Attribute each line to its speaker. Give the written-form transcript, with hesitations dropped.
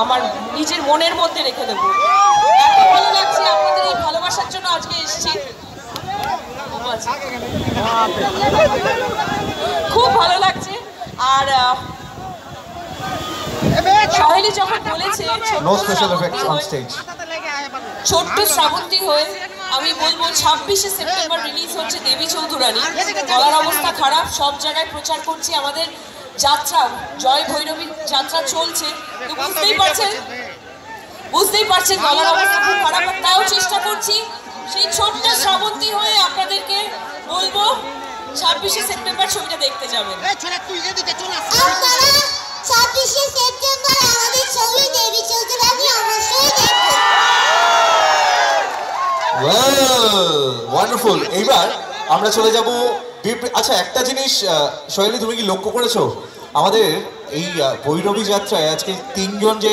Speaker 1: আমার নিজের মনের মধ্যে রেখে দেবো। এত ভালো লাগছে, আপনাদের এই ভালোবাসার জন্য আজকে এসেছি। খুব ভালো লাগছে। আর সহেলি যখন বলেছে ছোট্ট শ্রাবন্তী হয়ে, আমি বলবো 26শে সেপ্টেম্বর রিলিজ হচ্ছে দেবী চৌধুরানী। গলার অবস্থা খারাপ, সব জায়গায় প্রচার করছি, আমাদের যাত্রা জয় ভৈরবী যাত্রা চলছে, তো বুঝতেই পারছেন গলার অবস্থা খুব খারাপ, তাও চেষ্টা করছি। সেই ছোট্ট শ্রাবন্তী হয়ে আপনাদেরকে বলবো 26শে সেপ্টেম্বর ছবিটা দেখতে যাবেন।
Speaker 2: ওয়ান্ডারফুল। এইবার আমরা চলে যাব। আচ্ছা, একটা জিনিস সোহেলি, তুমি কি লক্ষ্য করেছো আমাদের এই ভৈরবী যাত্রায় আজকে 3 জন যে